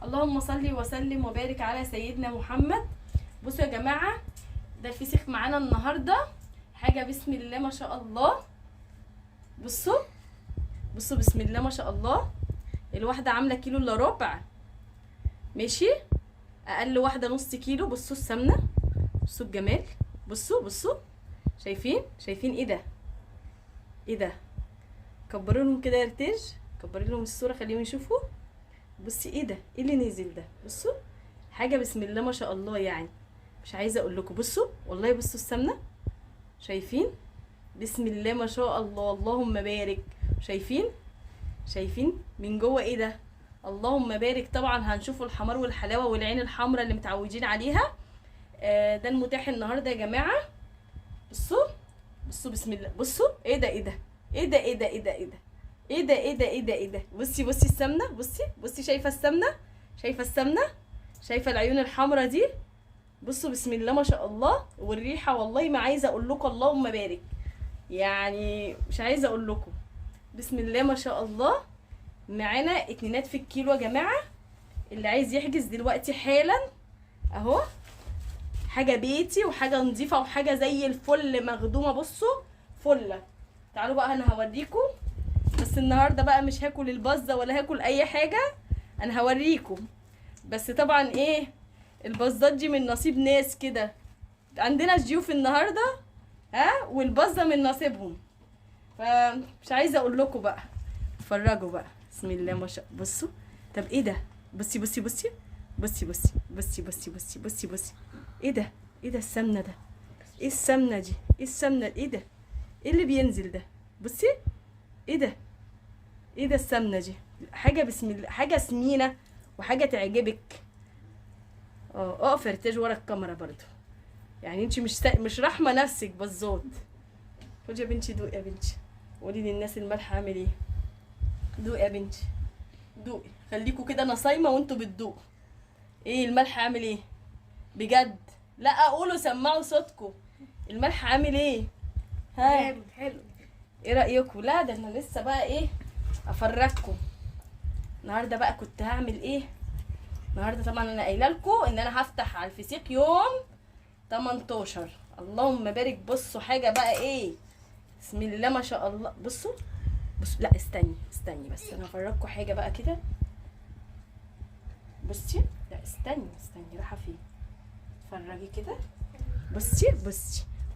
اللهم صل وسلم وبارك على سيدنا محمد. بصوا يا جماعه، ده الفسيخ معانا النهارده حاجه بسم الله ما شاء الله. بصوا بصوا بسم الله ما شاء الله. الواحده عامله كيلو الا ربع، ماشي، اقل واحده نص كيلو. بصوا السمنه، بصوا الجمال، بصوا بصوا، شايفين ايه ده؟ ايه ده؟ كبروا لهم كده يا رتاج، كبري لهم الصوره خليهم يشوفوا. بصي ايه ده؟ ايه اللي نزل ده؟ بصوا حاجه بسم الله ما شاء الله، يعني مش عايزه اقول لكم. بصوا والله، بصوا السمنه، شايفين؟ بسم الله ما شاء الله، اللهم بارك. شايفين من جوه ايه ده؟ اللهم بارك. طبعا هنشوفوا الحمار والحلاوه والعين الحمراء اللي متعودين عليها. ده المتاح النهارده يا جماعه. بصوا بصوا بسم الله، بصوا ايه ده؟ ايه ده؟ ايه ده؟ ايه ده؟ ايه ده؟ ايه ده؟ ايه ده؟ ايه ده؟ ايه ده؟ ايه ده؟ بصي السمنه، بصي شايفه السمنه؟ شايفه العيون الحمراء دي؟ بصوا بسم الله ما شاء الله. والريحه والله ما عايزه اقول لكم، اللهم بارك، يعني مش عايزه اقول لكم. بسم الله ما شاء الله. معانا اتنينات في الكيلو يا جماعه، اللي عايز يحجز دلوقتي حالا اهو. حاجه بيتي وحاجه نظيفه وحاجه زي الفل مخدومه. بصوا فله. تعالوا بقى انا هوريكم، بس النهارده بقى مش هاكل البزه ولا هاكل اي حاجه، انا هوريكم. بس طبعا ايه، البزات دي من نصيب ناس كده، عندنا ضيوف النهارده ها، والبزه من نصيبهم، فمش عايزه اقول لكم بقى. اتفرجوا بقى بسم الله ما شاء الله. بصوا، طب ايه ده؟ بصي بصي بصي بصي بصي بصي بصي بصي بصي بصي. ايه ده؟ ايه ده السمنه ده؟ ايه السمنه دي؟ ايه السمنه؟ ايه ده؟ ايه اللي بينزل ده؟ بصي ايه ده؟ ايه ده السمنه دي؟ حاجه بسم الله، حاجه سمينه وحاجه تعجبك. اقف ارتاج ورا الكاميرا برضو، يعني انت مش رحمه نفسك بالظبط. خدي يا بنتي، دوقي يا بنتي، قولي للناس الملح عامل ايه. دوقي يا بنتي، دوقي، خليكوا كده انا صايمه وانتوا بتدوقوا. ايه الملح عامل ايه بجد؟ لا قولوا، سمعوا صوتكم، الملح عامل ايه؟ ها حلو. ايه رايكم؟ لا ده انا لسه بقى ايه افرجكم. النهارده بقى كنت هعمل ايه. النهارده طبعا انا قايله لكم ان انا هفتح على الفسيخ يوم 18. اللهم بارك. بصوا حاجه بقى ايه، بسم الله ما شاء الله. بصوا لا استني بس، انا هفرجكم حاجه بقى كده. بصي، لا استني رايحه فين؟ اتفرجي كده.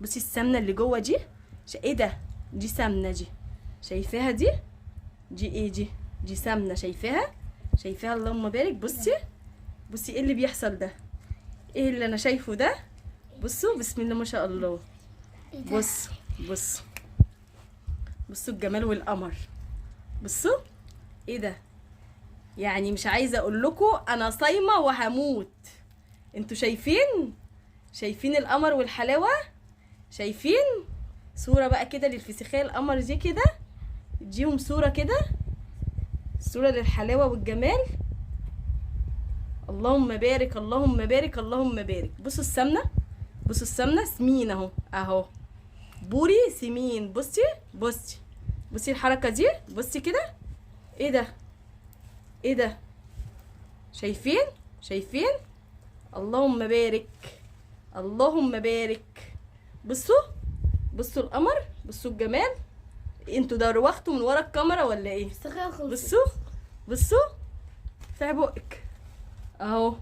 بصي السمنه اللي جوه دي. ايه ده؟ دي سمنه دي، شايفاها دي؟ دي ايه دي سمنه، شايفاها اللهم بارك. بصي ايه اللي بيحصل ده؟ ايه اللي انا شايفه ده؟ بصوا بسم الله ما شاء الله. بصوا الجمال والقمر. بصوا ايه ده؟ يعني مش عايزه اقول لكم، انا صايمه وهموت. انتوا شايفين القمر والحلاوه؟ شايفين؟ صوره بقى كده للفسيخيه القمر دي كده، اديهم صوره كده، صوره للحلاوه والجمال. اللهم بارك اللهم بارك اللهم بارك. بصوا السمنه سمين اهو بوري سمين. بصي الحركه دي، بصي كده. ايه ده؟ ايه ده؟ شايفين؟ اللهم بارك اللهم بارك. بصوا القمر، بصوا الجمال. انتوا دوروختوا من ورا الكاميرا ولا ايه؟ بصوا افتحي بقك اهو.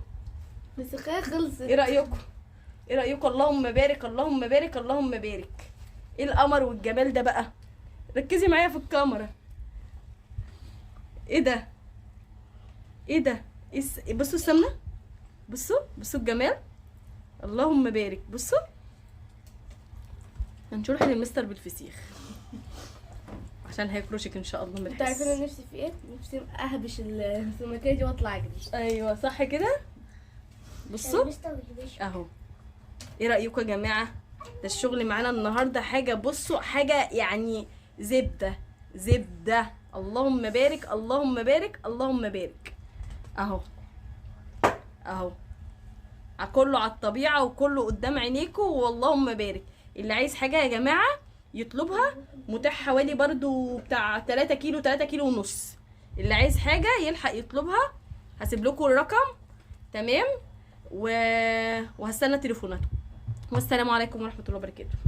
الفسيخية خلصت. ايه رايكم؟ اللهم بارك اللهم بارك اللهم بارك. ايه القمر والجمال ده بقى؟ ركزي معايا في الكاميرا. ايه ده؟ بصوا السمنه، بصوا الجمال، اللهم بارك. بصوا هنروح للمستر بالفسيخ عشان هيكروشك ان شاء الله من انتوا عارفين انا نفسي في ايه؟ نفسي اهبش السمكية دي واطلع اجري. ايوه صح كده. بصوا اهو. ايه رايكم يا جماعه؟ ده الشغل معانا النهارده حاجه، بصوا حاجه يعني زبده. اللهم بارك اللهم بارك اللهم بارك. اهو كله على الطبيعه وكله قدام عينيكم، واللهم بارك. اللي عايز حاجه يا جماعه يطلبها، متاح حوالي برضو بتاع 3 كيلو 3 كيلو ونص. اللي عايز حاجه يلحق يطلبها هسيب لكم الرقم. تمام. وهستنى تليفوناتكم. والسلام عليكم ورحمه الله وبركاته.